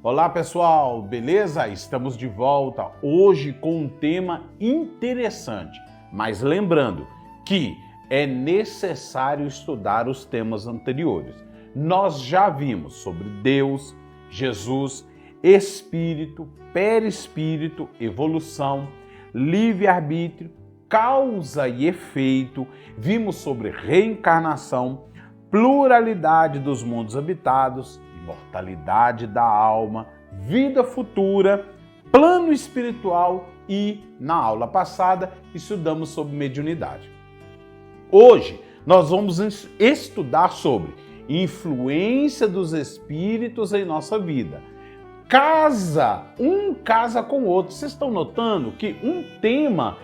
Olá pessoal, beleza? Estamos de volta hoje com um tema interessante, mas lembrando que é necessário estudar os temas anteriores. Nós já vimos sobre Deus, Jesus, Espírito, Perispírito, evolução, livre-arbítrio, causa e efeito, vimos sobre reencarnação, pluralidade dos mundos habitados, imortalidade da alma, vida futura, plano espiritual e, na aula passada, estudamos sobre mediunidade. Hoje, nós vamos estudar sobre influência dos espíritos em nossa vida. Um casa com o outro. Vocês estão notando que um tema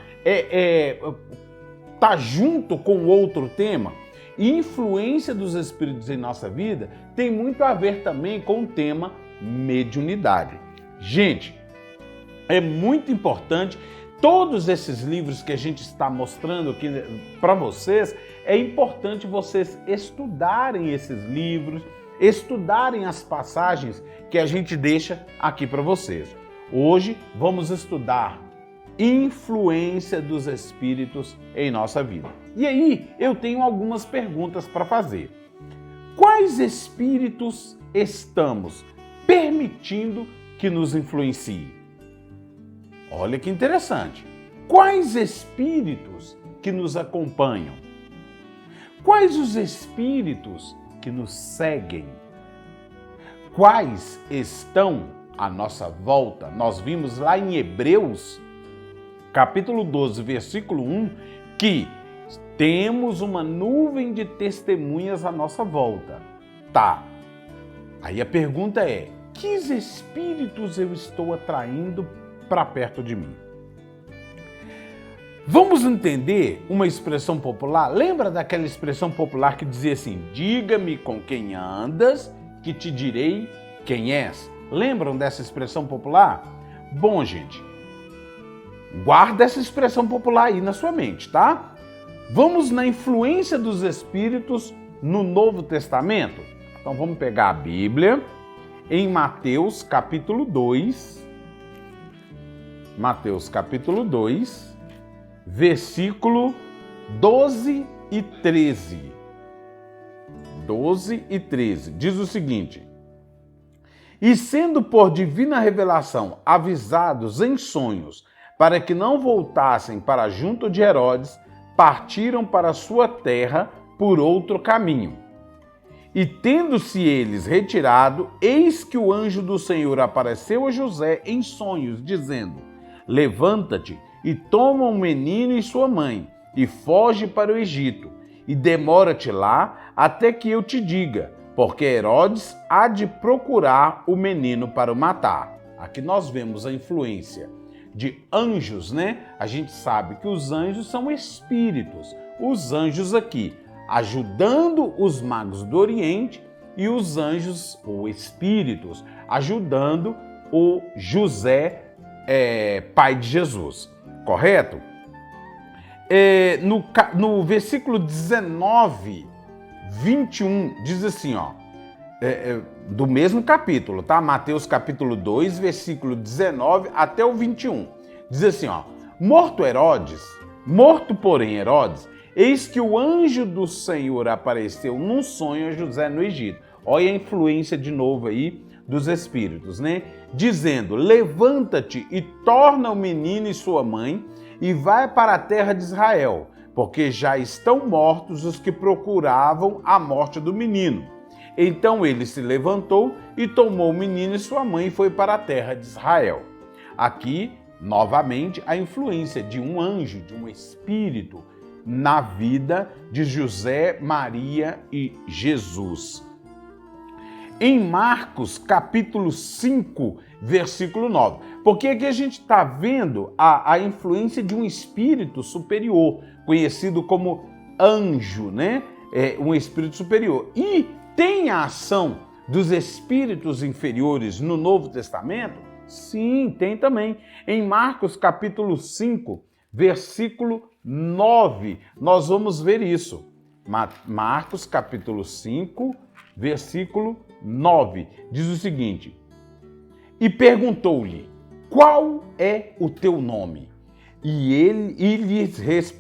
tá junto com outro tema? Influência dos espíritos em nossa vida tem muito a ver também com o tema mediunidade. Gente, é muito importante, todos esses livros que a gente está mostrando aqui para vocês, é importante vocês estudarem esses livros, estudarem as passagens que a gente deixa aqui para vocês. Hoje vamos estudar influência dos espíritos em nossa vida. E aí, eu tenho algumas perguntas para fazer. Quais espíritos estamos permitindo que nos influenciem? Olha que interessante. Quais espíritos que nos acompanham? Quais os espíritos que nos seguem? Quais estão à nossa volta? Nós vimos lá em Hebreus, capítulo 12, versículo 1, que temos uma nuvem de testemunhas à nossa volta. Tá. Aí a pergunta é, que espíritos eu estou atraindo para perto de mim? Vamos entender uma expressão popular? Lembra daquela expressão popular que dizia assim, diga-me com quem andas, que te direi quem és? Lembram dessa expressão popular? Bom, gente, guarda essa expressão popular aí na sua mente, tá? Vamos na influência dos espíritos no Novo Testamento? Então vamos pegar a Bíblia em Mateus capítulo 2. Mateus capítulo 2, versículo 12 e 13. 12 e 13. Diz o seguinte: E sendo por divina revelação avisados em sonhos, para que não voltassem para junto de Herodes, partiram para sua terra por outro caminho. E tendo-se eles retirado, eis que o anjo do Senhor apareceu a José em sonhos, dizendo, levanta-te e toma o menino e sua mãe, e foge para o Egito, e demora-te lá até que eu te diga, porque Herodes há de procurar o menino para o matar. Aqui nós vemos a influência de anjos, né? A gente sabe que os anjos são espíritos. Os anjos aqui ajudando os magos do Oriente e os anjos ou espíritos ajudando o José, pai de Jesus. Correto? No versículo 19, 21, diz assim, ó, do mesmo capítulo, tá? Mateus capítulo 2, versículo 19 até o 21. Diz assim, ó, morto porém Herodes, eis que o anjo do Senhor apareceu num sonho a José no Egito. Olha a influência de novo aí dos espíritos, né? Dizendo, levanta-te e torna o menino e sua mãe e vai para a terra de Israel, porque já estão mortos os que procuravam a morte do menino. Então ele se levantou e tomou o menino e sua mãe e foi para a terra de Israel. Aqui, novamente, a influência de um anjo, de um espírito, na vida de José, Maria e Jesus. Em Marcos, capítulo 5, versículo 9. Porque aqui a gente está vendo a influência de um espírito superior, conhecido como anjo, né? Um espírito superior. E tem a ação dos espíritos inferiores no Novo Testamento? Sim, tem também. Em Marcos capítulo 5, versículo 9, nós vamos ver isso. Marcos capítulo 5, versículo 9, diz o seguinte: e perguntou-lhe: qual é o teu nome? E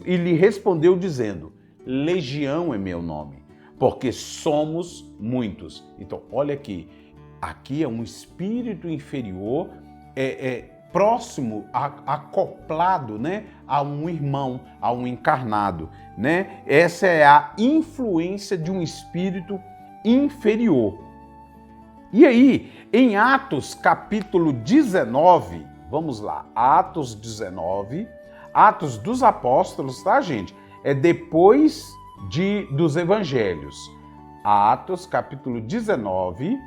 lhe respondeu dizendo: Legião é meu nome, porque somos muitos. Então, olha aqui é um espírito inferior, próximo, acoplado, né, a um irmão, a um encarnado, né? Essa é a influência de um espírito inferior. E aí, em Atos capítulo 19, vamos lá, Atos 19, Atos dos Apóstolos, tá, gente? É depois dos Evangelhos. Atos capítulo 19,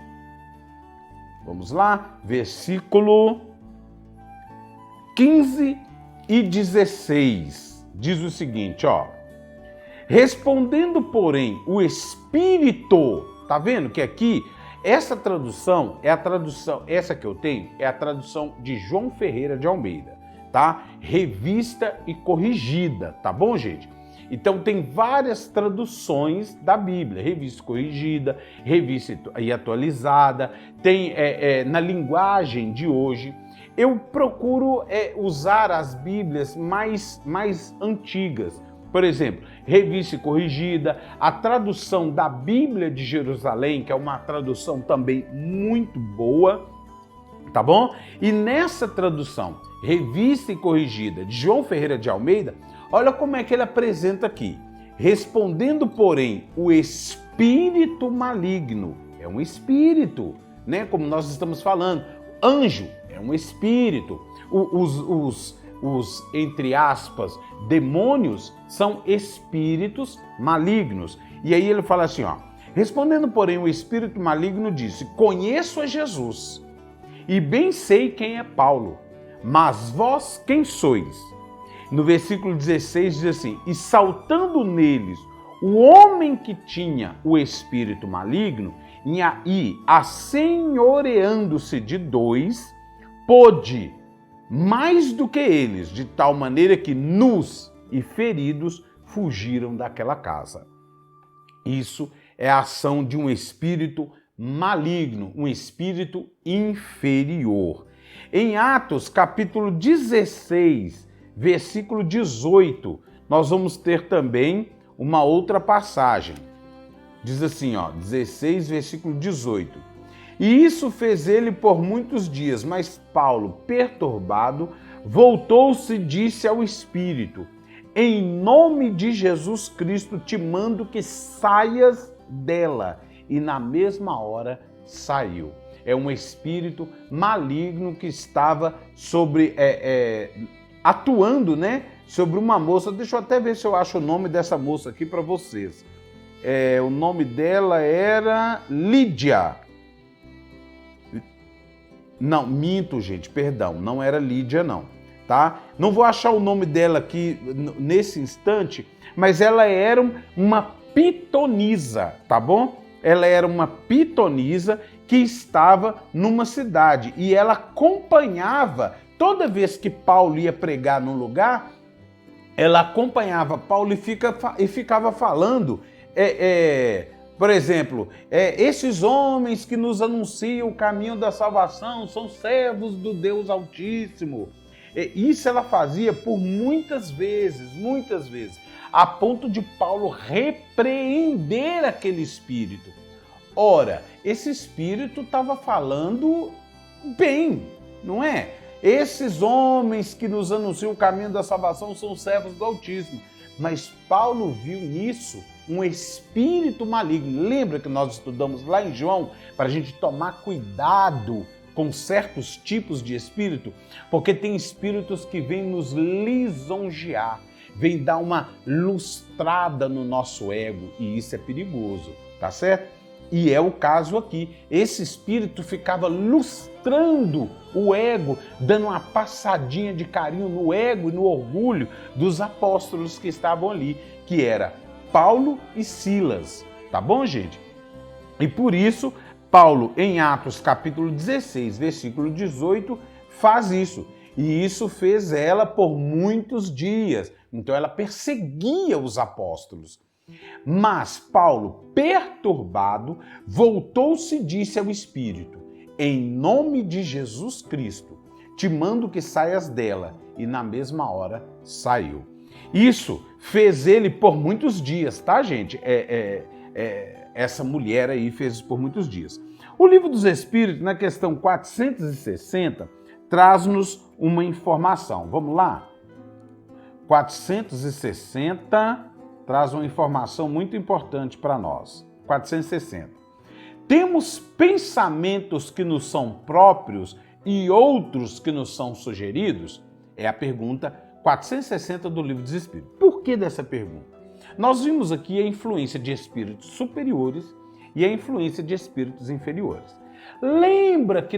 vamos lá, versículo 15 e 16, diz o seguinte, ó. Respondendo, porém, o Espírito, tá vendo que aqui, essa tradução é a tradução, essa que eu tenho, é a tradução de João Ferreira de Almeida, tá? Revista e corrigida, tá bom, gente? Então tem várias traduções da Bíblia, revista corrigida, revista e atualizada, tem na linguagem de hoje. Eu procuro usar as Bíblias mais antigas. Por exemplo, revista corrigida, a tradução da Bíblia de Jerusalém, que é uma tradução também muito boa, tá bom? E nessa tradução, revista e corrigida de João Ferreira de Almeida, olha como é que ele apresenta aqui. Respondendo, porém, o espírito maligno, é um espírito, né? Como nós estamos falando, anjo é um espírito, os entre aspas, demônios são espíritos malignos. E aí ele fala assim, ó, respondendo, porém, o espírito maligno disse: conheço a Jesus e bem sei quem é Paulo, mas vós quem sois? No versículo 16 diz assim: e saltando neles o homem que tinha o espírito maligno, e assenhoreando-se de dois, pôde mais do que eles, de tal maneira que nus e feridos fugiram daquela casa. Isso é a ação de um espírito maligno, um espírito inferior. Em Atos, capítulo 16, versículo 18, nós vamos ter também uma outra passagem. Diz assim, ó, 16, versículo 18. E isso fez ele por muitos dias, mas Paulo, perturbado, voltou-se e disse ao Espírito: em nome de Jesus Cristo te mando que saias dela. E na mesma hora saiu. É um espírito maligno que estava atuando, né, sobre uma moça. Deixa eu até ver se eu acho o nome dessa moça aqui para vocês. O nome dela era Lídia. Não, minto, gente, perdão, não era Lídia, não, tá? Não vou achar o nome dela aqui nesse instante, mas ela era uma pitonisa, tá bom? Ela era uma pitonisa que estava numa cidade e ela acompanhava, toda vez que Paulo ia pregar num lugar, ela acompanhava Paulo e ficava falando, por exemplo, esses homens que nos anunciam o caminho da salvação são servos do Deus Altíssimo. Isso ela fazia por muitas vezes, a ponto de Paulo repreender aquele espírito. Ora, esse espírito estava falando bem, não é? Esses homens que nos anunciam o caminho da salvação são servos do Altíssimo. Mas Paulo viu nisso um espírito maligno. Lembra que nós estudamos lá em João para a gente tomar cuidado com certos tipos de espírito? Porque tem espíritos que vêm nos lisonjear, vêm dar uma lustrada no nosso ego e isso é perigoso, tá certo? E é o caso aqui. Esse espírito ficava lustrando o ego, dando uma passadinha de carinho no ego e no orgulho dos apóstolos que estavam ali, que era Paulo e Silas. Tá bom, gente? E por isso, Paulo, em Atos capítulo 16, versículo 18, faz isso. E isso fez ela por muitos dias. Então ela perseguia os apóstolos. Mas Paulo, perturbado, voltou-se e disse ao Espírito: em nome de Jesus Cristo, te mando que saias dela. E na mesma hora saiu. Isso fez ele por muitos dias, tá, gente? Essa mulher aí fez isso por muitos dias. O Livro dos Espíritos, na questão 460, traz-nos uma informação. Vamos lá? 460 traz uma informação muito importante para nós. 460. Temos pensamentos que nos são próprios e outros que nos são sugeridos? É a pergunta 460 do Livro dos Espíritos. Por que dessa pergunta? Nós vimos aqui a influência de espíritos superiores e a influência de espíritos inferiores. Lembra que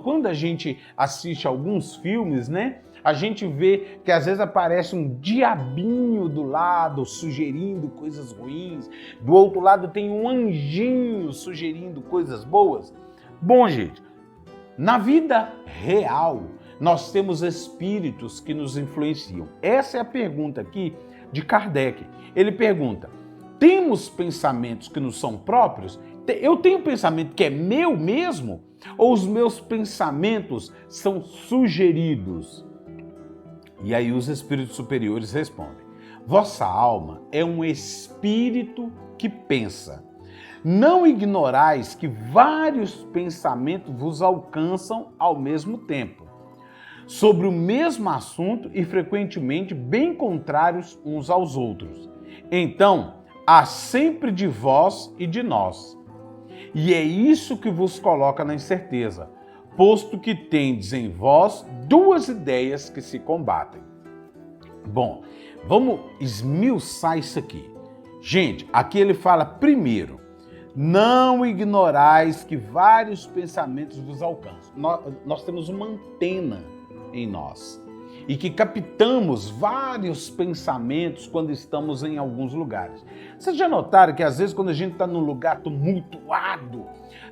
quando a gente assiste alguns filmes, né? A gente vê que às vezes aparece um diabinho do lado sugerindo coisas ruins, do outro lado tem um anjinho sugerindo coisas boas. Bom, gente, na vida real, nós temos espíritos que nos influenciam. Essa é a pergunta aqui de Kardec. Ele pergunta: temos pensamentos que nos são próprios? Eu tenho pensamento que é meu mesmo? Ou os meus pensamentos são sugeridos? E aí os espíritos superiores respondem: vossa alma é um espírito que pensa. Não ignorais que vários pensamentos vos alcançam ao mesmo tempo, sobre o mesmo assunto e frequentemente bem contrários uns aos outros. Então, há sempre de vós e de nós. E é isso que vos coloca na incerteza, posto que tendes em vós duas ideias que se combatem. Bom, vamos esmiuçar isso aqui. Gente, aqui ele fala primeiro: não ignorais que vários pensamentos vos alcançam. Nós temos uma antena em nós e que captamos vários pensamentos quando estamos em alguns lugares. Vocês já notaram que às vezes quando a gente está num lugar tumultuado,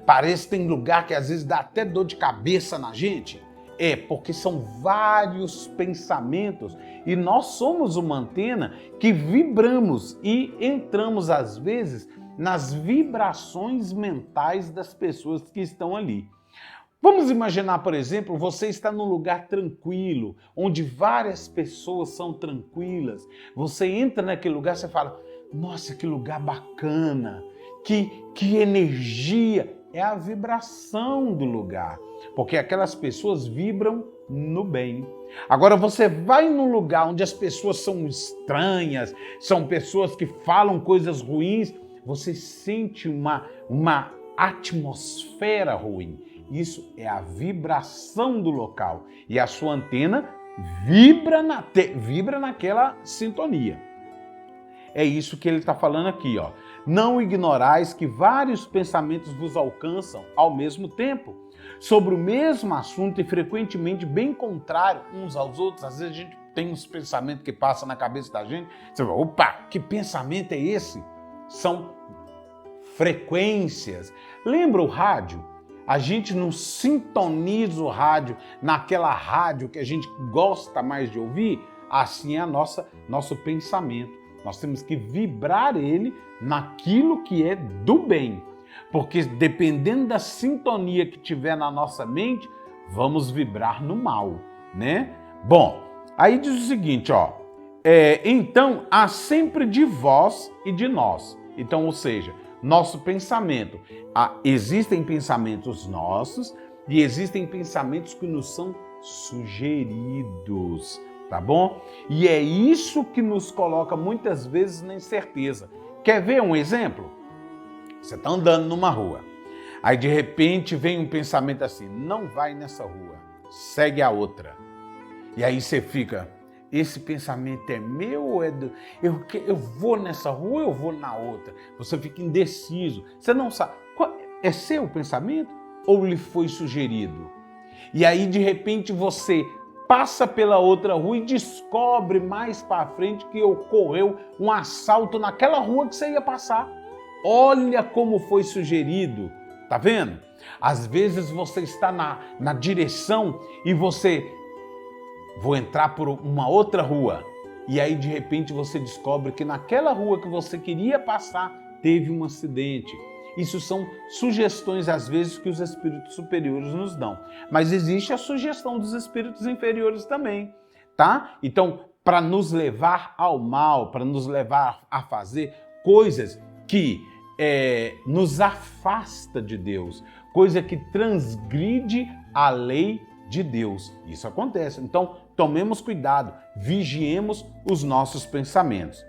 parece que tem lugar que às vezes dá até dor de cabeça na gente? É porque são vários pensamentos e nós somos uma antena que vibramos e entramos às vezes nas vibrações mentais das pessoas que estão ali. Vamos imaginar, por exemplo, você está num lugar tranquilo, onde várias pessoas são tranquilas. Você entra naquele lugar e fala: nossa, que lugar bacana, que energia. É a vibração do lugar, porque aquelas pessoas vibram no bem. Agora você vai num lugar onde as pessoas são estranhas, são pessoas que falam coisas ruins, você sente uma atmosfera ruim. Isso é a vibração do local. E a sua antena vibra naquela sintonia. É isso que ele está falando aqui, ó. Não ignorais que vários pensamentos vos alcançam ao mesmo tempo, sobre o mesmo assunto e frequentemente bem contrário uns aos outros. Às vezes a gente tem uns pensamentos que passam na cabeça da gente. Você fala: opa, que pensamento é esse? São frequências. Lembra o rádio? A gente não sintoniza o rádio naquela rádio que a gente gosta mais de ouvir? Assim é nosso pensamento. Nós temos que vibrar ele naquilo que é do bem. Porque dependendo da sintonia que tiver na nossa mente, vamos vibrar no mal, né? Bom, aí diz o seguinte, ó. Então, há sempre de vós e de nós. Então, ou seja, nosso pensamento. Existem pensamentos nossos e existem pensamentos que nos são sugeridos. Tá bom? E é isso que nos coloca muitas vezes na incerteza. Quer ver um exemplo? Você está andando numa rua, aí de repente vem um pensamento assim: não vai nessa rua, segue a outra. E aí você fica: esse pensamento é meu ou é do... Eu vou nessa rua ou eu vou na outra? Você fica indeciso, você não sabe, é seu o pensamento ou lhe foi sugerido? E aí de repente você passa pela outra rua e descobre mais para frente que ocorreu um assalto naquela rua que você ia passar. Olha como foi sugerido, tá vendo? Às vezes você está na direção e você... vou entrar por uma outra rua. E aí de repente você descobre que naquela rua que você queria passar teve um acidente. Isso são sugestões, às vezes, que os espíritos superiores nos dão. Mas existe a sugestão dos espíritos inferiores também, tá? Então, para nos levar ao mal, para nos levar a fazer coisas que nos afasta de Deus, coisa que transgride a lei de Deus. Isso acontece. Então, tomemos cuidado, vigiemos os nossos pensamentos.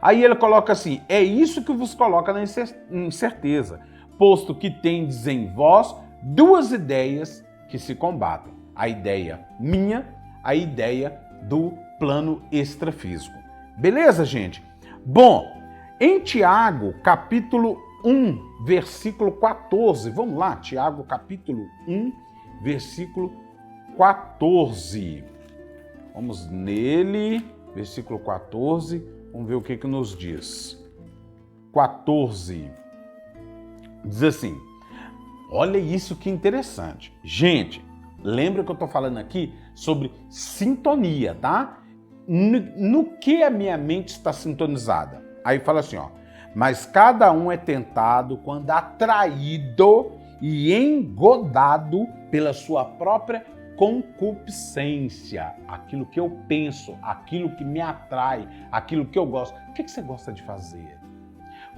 Aí ele coloca assim, é isso que vos coloca na incerteza, posto que tendes em vós duas ideias que se combatem. A ideia minha, a ideia do plano extrafísico. Beleza, gente? Bom, em Tiago, capítulo 1, versículo 14, vamos lá, Tiago, capítulo 1, versículo 14. Vamos nele, versículo 14, vamos ver o que nos diz. 14, diz assim, olha isso que interessante. Gente, lembra que eu estou falando aqui sobre sintonia, tá? No que a minha mente está sintonizada? Aí fala assim, ó, mas cada um é tentado quando atraído e engodado pela sua própria concupiscência. Aquilo que eu penso, aquilo que me atrai, aquilo que eu gosto. O que você gosta de fazer?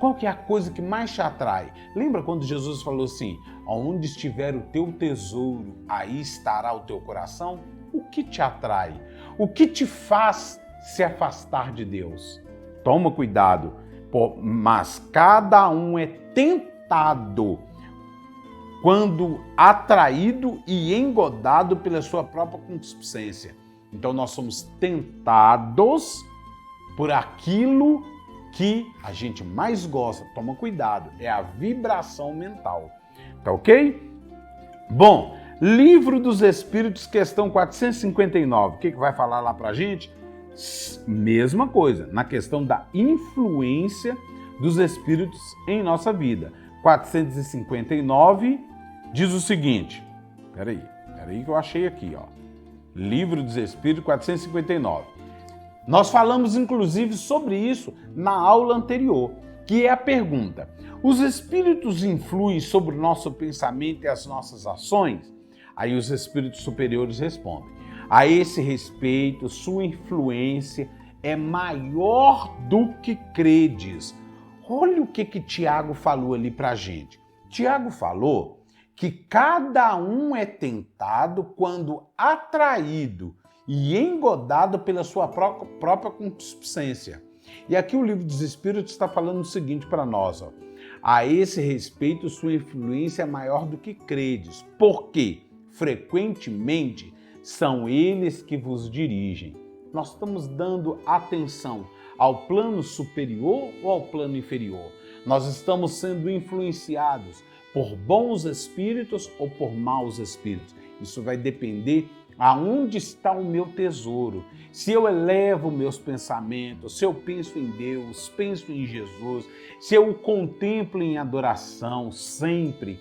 Qual que é a coisa que mais te atrai? Lembra quando Jesus falou assim, onde estiver o teu tesouro, aí estará o teu coração? O que te atrai? O que te faz se afastar de Deus? Toma cuidado, mas cada um é tentado quando atraído e engodado pela sua própria concupiscência. Então nós somos tentados por aquilo que a gente mais gosta. Toma cuidado, é a vibração mental. Tá ok? Bom, Livro dos Espíritos, questão 459. O que vai falar lá pra gente? Mesma coisa, na questão da influência dos espíritos em nossa vida. 459 diz o seguinte, peraí que eu achei aqui, ó. Livro dos Espíritos, 459. Nós falamos inclusive sobre isso na aula anterior, que é a pergunta, os espíritos influem sobre o nosso pensamento e as nossas ações? Aí os espíritos superiores respondem, a esse respeito, sua influência é maior do que credes. Olha o que Tiago falou ali pra gente. Tiago falou que cada um é tentado quando atraído e engodado pela sua própria concupiscência. E aqui o Livro dos Espíritos está falando o seguinte para nós, ó. A esse respeito, sua influência é maior do que credes, porque frequentemente são eles que vos dirigem. Nós estamos dando atenção ao plano superior ou ao plano inferior? Nós estamos sendo influenciados por bons espíritos ou por maus espíritos? Isso vai depender aonde está o meu tesouro. Se eu elevo meus pensamentos, se eu penso em Deus, penso em Jesus, se eu o contemplo em adoração sempre,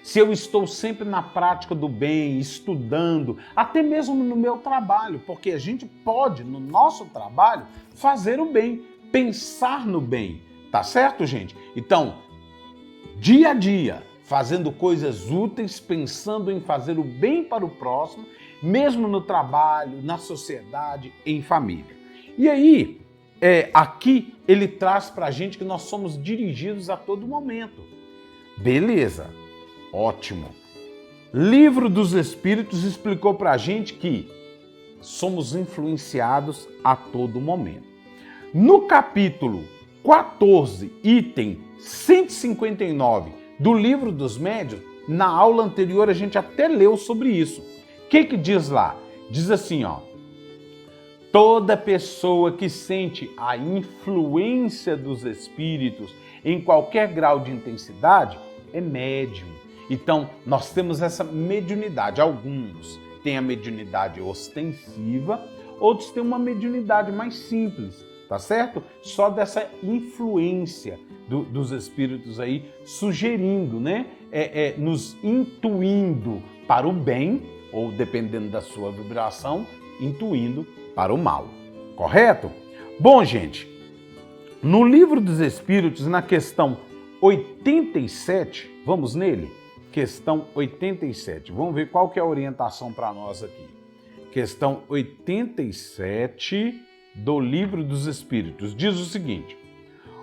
se eu estou sempre na prática do bem, estudando, até mesmo no meu trabalho, porque a gente pode, no nosso trabalho, fazer o bem, pensar no bem, tá certo, gente? Então, dia a dia, fazendo coisas úteis, pensando em fazer o bem para o próximo, mesmo no trabalho, na sociedade, em família. E aí, aqui ele traz para a gente que nós somos dirigidos a todo momento. Beleza, ótimo. Livro dos Espíritos explicou para a gente que somos influenciados a todo momento. No capítulo 14, item 159 do Livro dos Médiuns, na aula anterior a gente até leu sobre isso. O que diz lá? Diz assim, ó. Toda pessoa que sente a influência dos espíritos em qualquer grau de intensidade é médium. Então, nós temos essa mediunidade. Alguns têm a mediunidade ostensiva, outros têm uma mediunidade mais simples, tá certo? Só dessa influência dos espíritos aí, sugerindo, né? Nos intuindo para o bem, ou dependendo da sua vibração, intuindo para o mal. Correto? Bom, gente, no Livro dos Espíritos, na questão 87, vamos nele? Questão 87. Vamos ver qual que é a orientação para nós aqui. Questão 87 do Livro dos Espíritos. Diz o seguinte: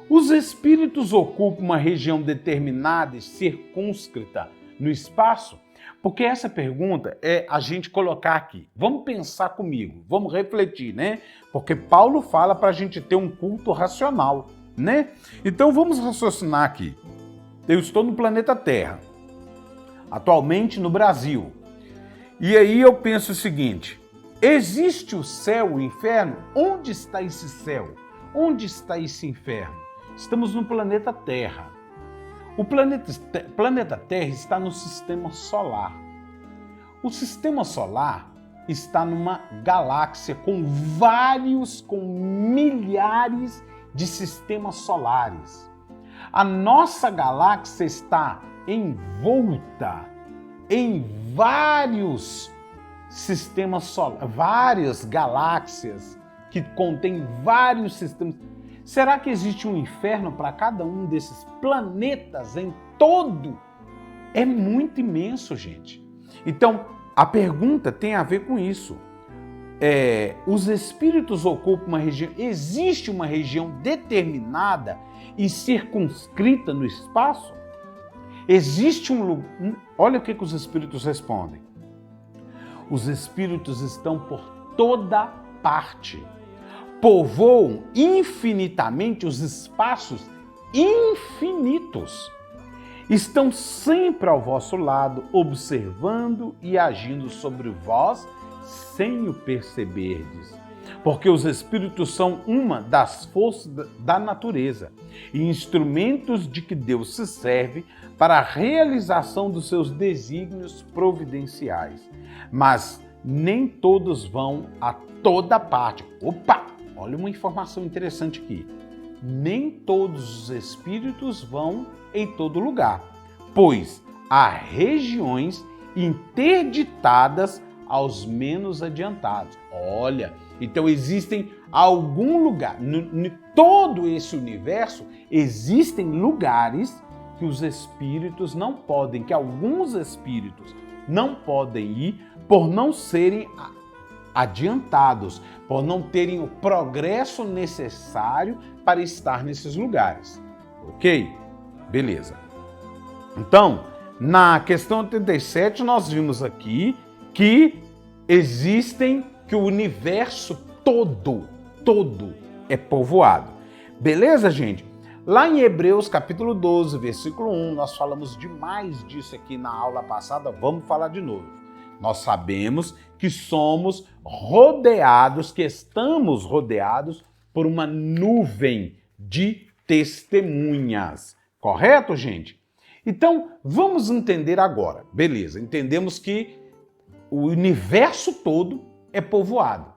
os espíritos ocupam uma região determinada e circunscrita no espaço? Porque essa pergunta é a gente colocar aqui. Vamos pensar comigo, vamos refletir, né? Porque Paulo fala para a gente ter um culto racional, né? Então vamos raciocinar aqui. Eu estou no planeta Terra, atualmente no Brasil. E aí eu penso o seguinte: existe o céu e o inferno? Onde está esse céu? Onde está esse inferno? Estamos no planeta Terra. O planeta Terra está no sistema solar. O sistema solar está numa galáxia com milhares de sistemas solares. A nossa galáxia está envolta em vários sistemas solares, várias galáxias que contêm vários sistemas. Será que existe um inferno para cada um desses planetas em todo? É muito imenso, gente. Então, a pergunta tem a ver com isso. Os espíritos ocupam uma região, existe uma região determinada e circunscrita no espaço? Existe um lugar... Olha o que os espíritos respondem. Os espíritos estão por toda parte. Povoam infinitamente os espaços infinitos. Estão sempre ao vosso lado, observando e agindo sobre vós, sem o perceberdes. Porque os espíritos são uma das forças da natureza e instrumentos de que Deus se serve para a realização dos seus desígnios providenciais. Mas nem todos vão a toda parte. Opa! Olha uma informação interessante aqui. Nem todos os espíritos vão em todo lugar, pois há regiões interditadas aos menos adiantados. Olha, então existem algum lugar, em todo esse universo, existem lugares que os espíritos não podem, que alguns espíritos não podem ir por não serem adiantados, por não terem o progresso necessário para estar nesses lugares. Ok? Beleza. Então, na questão 87, nós vimos aqui que que o universo todo é povoado. Beleza, gente? Lá em Hebreus capítulo 12, versículo 1, nós falamos demais disso aqui na aula passada, vamos falar de novo. Nós sabemos que somos rodeados, que estamos rodeados por uma nuvem de testemunhas. Correto, gente? Então, vamos entender agora. Beleza, entendemos que o universo todo é povoado.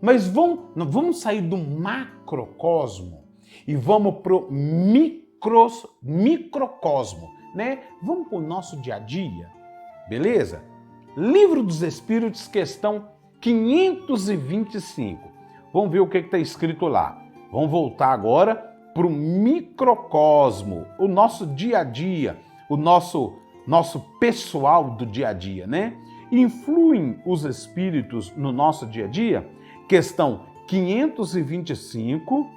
Mas vamos sair do macrocosmo e vamos para o microcosmo, né? Vamos para o nosso dia a dia, beleza? Livro dos Espíritos, questão 525. Vamos ver o que está escrito lá. Vamos voltar agora para o microcosmo, o nosso dia a dia, o nosso pessoal do dia a dia, né? Influem os espíritos no nosso dia a dia? Questão 525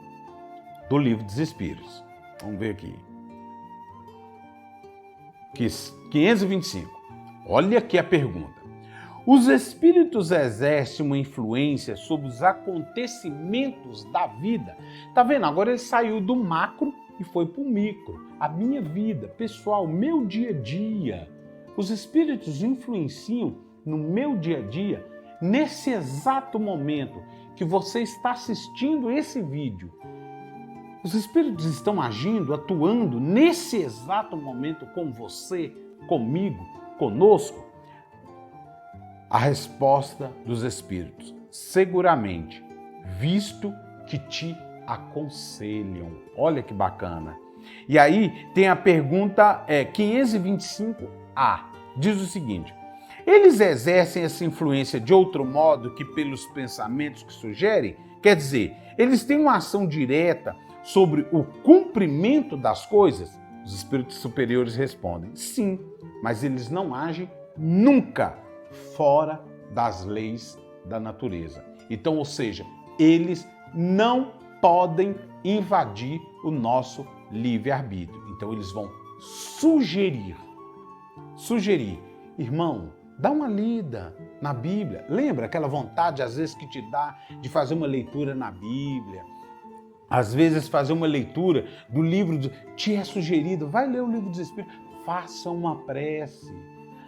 do Livro dos Espíritos. Vamos ver aqui. 525. Olha aqui a pergunta. Os espíritos exercem uma influência sobre os acontecimentos da vida? Tá vendo? Agora ele saiu do macro e foi para o micro. A minha vida pessoal, meu dia a dia. Os espíritos influenciam no meu dia a dia, nesse exato momento que você está assistindo esse vídeo. Os espíritos estão agindo, atuando nesse exato momento com você, comigo, conosco? A resposta dos espíritos, seguramente, visto que te aconselham. Olha que bacana. E aí tem a pergunta 525A. Diz o seguinte: eles exercem essa influência de outro modo que pelos pensamentos que sugerem? Quer dizer, eles têm uma ação direta sobre o cumprimento das coisas? Os espíritos superiores respondem: sim, mas eles não agem nunca fora das leis da natureza. Então, ou seja, eles não podem invadir o nosso livre-arbítrio. Então, eles vão sugerir. Irmão, dá uma lida na Bíblia. Lembra aquela vontade, às vezes, que te dá de fazer uma leitura na Bíblia? Às vezes, fazer uma leitura do livro, te é sugerido, vai ler o livro dos Espíritos, faça uma prece.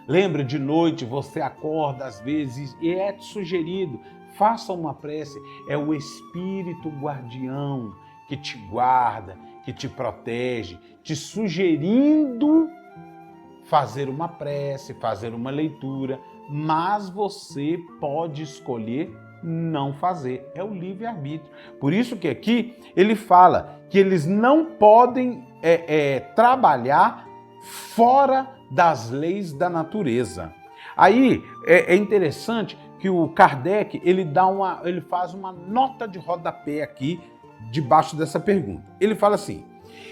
Lembra, de noite você acorda às vezes e é sugerido, faça uma prece. É o Espírito guardião que te guarda, que te protege, te sugerindo fazer uma prece, fazer uma leitura, mas você pode escolher não fazer. É o livre-arbítrio. Por isso que aqui ele fala que eles não podem trabalhar fora das leis da natureza. Aí é interessante que o Kardec ele faz uma nota de rodapé aqui debaixo dessa pergunta. Ele fala assim: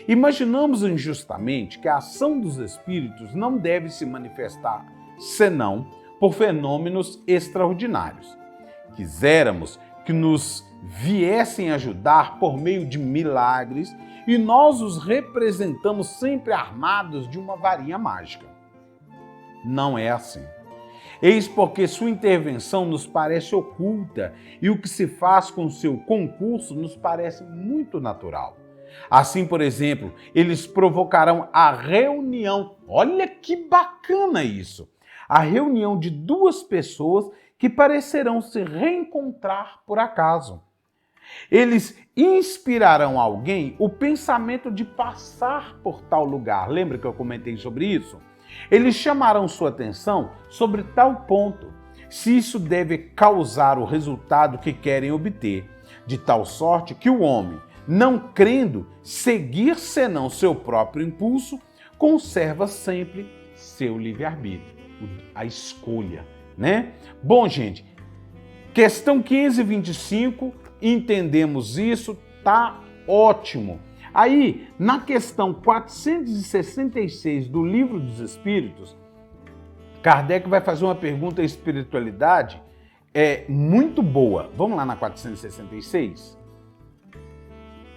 imaginamos injustamente que a ação dos espíritos não deve se manifestar senão por fenômenos extraordinários. Quiséramos que nos viessem ajudar por meio de milagres e nós os representamos sempre armados de uma varinha mágica. Não é assim. Eis porque sua intervenção nos parece oculta e o que se faz com seu concurso nos parece muito natural. Assim, por exemplo, eles provocarão a reunião, olha que bacana isso, a reunião de duas pessoas que parecerão se reencontrar por acaso. Eles inspirarão alguém o pensamento de passar por tal lugar. Lembra que eu comentei sobre isso? Eles chamarão sua atenção sobre tal ponto, se isso deve causar o resultado que querem obter, de tal sorte que o homem, não crendo seguir senão seu próprio impulso, conserva sempre seu livre-arbítrio, a escolha, né? Bom, gente, questão 1525, entendemos isso, tá ótimo. Aí, na questão 466 do Livro dos Espíritos, Kardec vai fazer uma pergunta à espiritualidade muito boa. Vamos lá na 466?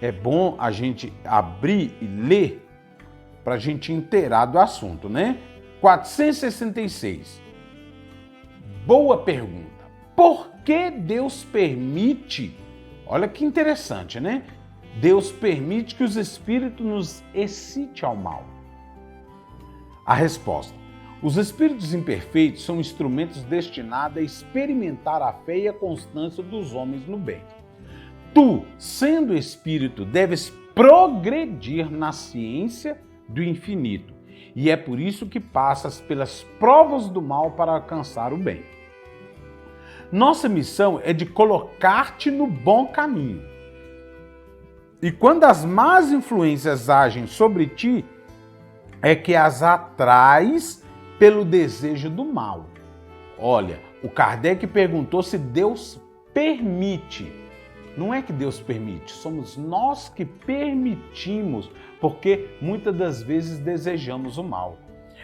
É bom a gente abrir e ler para a gente inteirar do assunto, né? 466. Boa pergunta. Por que Deus permite? Olha que interessante, né? Deus permite que os espíritos nos excite ao mal. A resposta: os espíritos imperfeitos são instrumentos destinados a experimentar a fé e a constância dos homens no bem. Tu, sendo espírito, deves progredir na ciência do infinito, e é por isso que passas pelas provas do mal para alcançar o bem. Nossa missão é de colocar-te no bom caminho. E quando as más influências agem sobre ti, é que as atrais pelo desejo do mal. Olha, o Kardec perguntou se Deus permite. Não é que Deus permite, somos nós que permitimos, porque muitas das vezes desejamos o mal.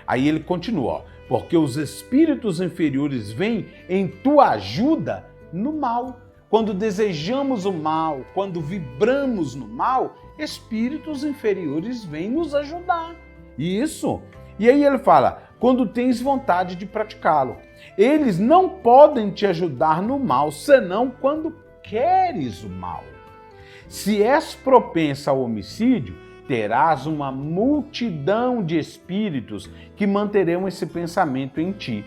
Aí ele continua, ó, porque os espíritos inferiores vêm em tua ajuda no mal. Quando desejamos o mal, quando vibramos no mal, espíritos inferiores vêm nos ajudar. Isso. E aí ele fala, quando tens vontade de praticá-lo. Eles não podem te ajudar no mal, senão quando queres o mal. Se és propensa ao homicídio, terás uma multidão de espíritos que manterão esse pensamento em ti.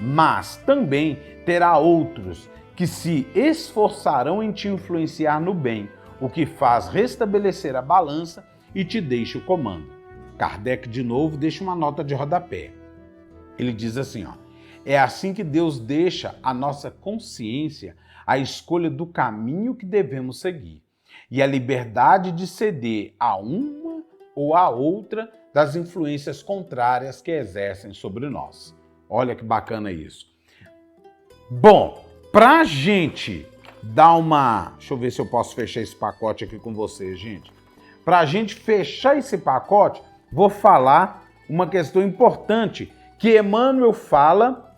Mas também terá outros que se esforçarão em te influenciar no bem, o que faz restabelecer a balança e te deixa o comando. Kardec, de novo, deixa uma nota de rodapé. Ele diz assim, ó, é assim que Deus deixa à nossa consciência a escolha do caminho que devemos seguir e a liberdade de ceder a uma ou a outra das influências contrárias que exercem sobre nós. Olha que bacana isso. Bom, pra gente dar uma... Deixa eu ver se eu posso fechar esse pacote aqui com vocês, gente. Pra gente fechar esse pacote, vou falar uma questão importante que Emmanuel fala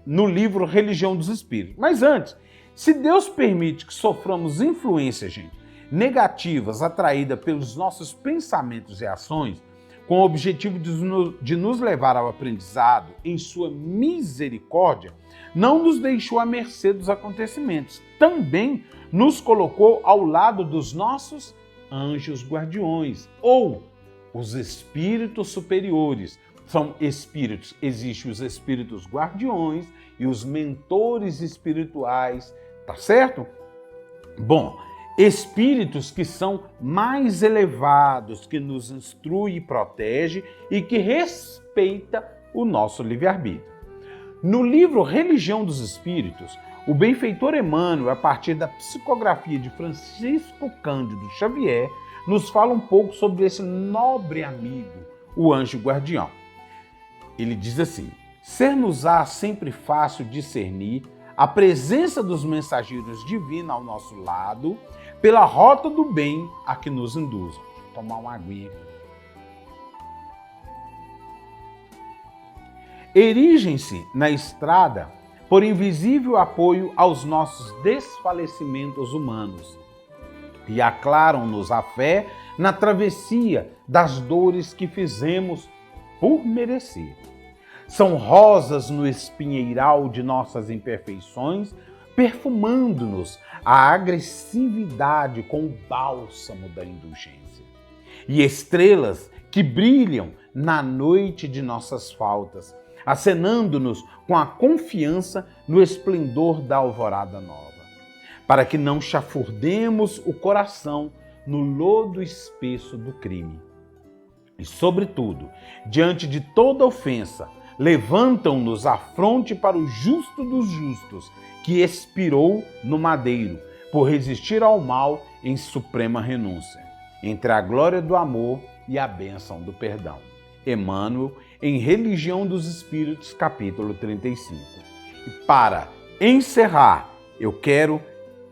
no livro Religião dos Espíritos. Mas antes, se Deus permite que soframos influência, gente, negativas atraídas pelos nossos pensamentos e ações, com o objetivo de nos levar ao aprendizado em sua misericórdia, não nos deixou à mercê dos acontecimentos. Também nos colocou ao lado dos nossos anjos guardiões, ou os espíritos superiores. São espíritos, existem os espíritos guardiões e os mentores espirituais, tá certo? Bom, espíritos que são mais elevados, que nos instrui e protege e que respeita o nosso livre-arbítrio. No livro Religião dos Espíritos, o benfeitor Emmanuel, a partir da psicografia de Francisco Cândido Xavier, nos fala um pouco sobre esse nobre amigo, o anjo guardião. Ele diz assim: ser-nos-á sempre fácil discernir a presença dos mensageiros divinos ao nosso lado pela rota do bem a que nos induzem. Deixa eu tomar uma aguinha aqui. Erigem-se na estrada por invisível apoio aos nossos desfalecimentos humanos e aclaram-nos a fé na travessia das dores que fizemos por merecer. São rosas no espinheiral de nossas imperfeições, perfumando-nos a agressividade com o bálsamo da indulgência. E estrelas que brilham na noite de nossas faltas, acenando-nos com a confiança no esplendor da alvorada nova, para que não chafurdemos o coração no lodo espesso do crime. E, sobretudo, diante de toda ofensa, levantam-nos a fronte para o justo dos justos, que expirou no madeiro, por resistir ao mal em suprema renúncia, entre a glória do amor e a bênção do perdão. Emmanuel, em Religião dos Espíritos, capítulo 35. E para encerrar, eu quero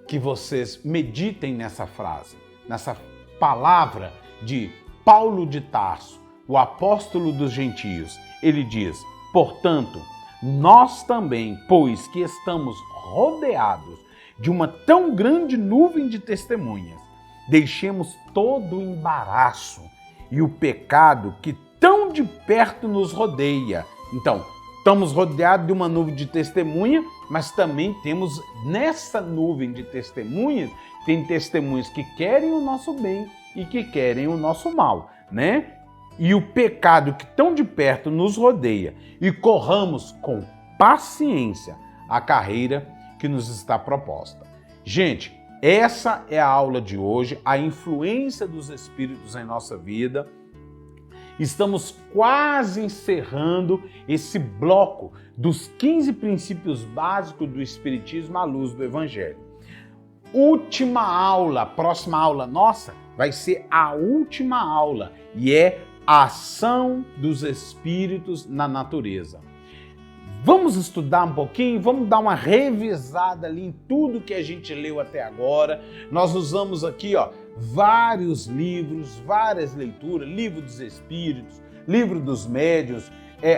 que vocês meditem nessa frase, nessa palavra de Paulo de Tarso, o apóstolo dos gentios. Ele diz: portanto, nós também, pois que estamos rodeados de uma tão grande nuvem de testemunhas, deixemos todo o embaraço e o pecado que tão de perto nos rodeia. Então, estamos rodeados de uma nuvem de testemunha, mas também temos nessa nuvem de testemunhas, tem testemunhas que querem o nosso bem e que querem o nosso mal, né? E o pecado que tão de perto nos rodeia, e corramos com paciência a carreira que nos está proposta. Gente, essa é a aula de hoje, a influência dos espíritos em nossa vida. Estamos quase encerrando esse bloco dos 15 princípios básicos do Espiritismo à luz do Evangelho. Última aula, próxima aula nossa, vai ser a última aula, e é a ação dos espíritos na natureza. Vamos estudar um pouquinho, vamos dar uma revisada ali em tudo que a gente leu até agora. Nós usamos aqui, vários livros, várias leituras, livro dos espíritos, livro dos médiuns.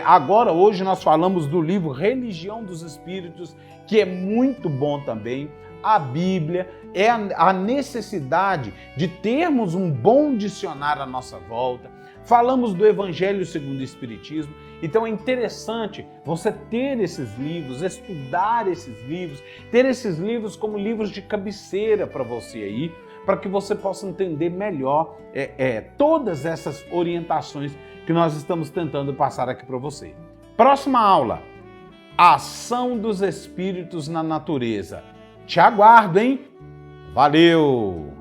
Agora, hoje, nós falamos do livro Religião dos Espíritos, que é muito bom também. A Bíblia, é a necessidade de termos um bom dicionário à nossa volta. Falamos do Evangelho segundo o Espiritismo. Então é interessante você ter esses livros, estudar esses livros, ter esses livros como livros de cabeceira para você aí, para que você possa entender melhor todas essas orientações que nós estamos tentando passar aqui para você. Próxima aula, a ação dos espíritos na natureza. Te aguardo, hein? Valeu!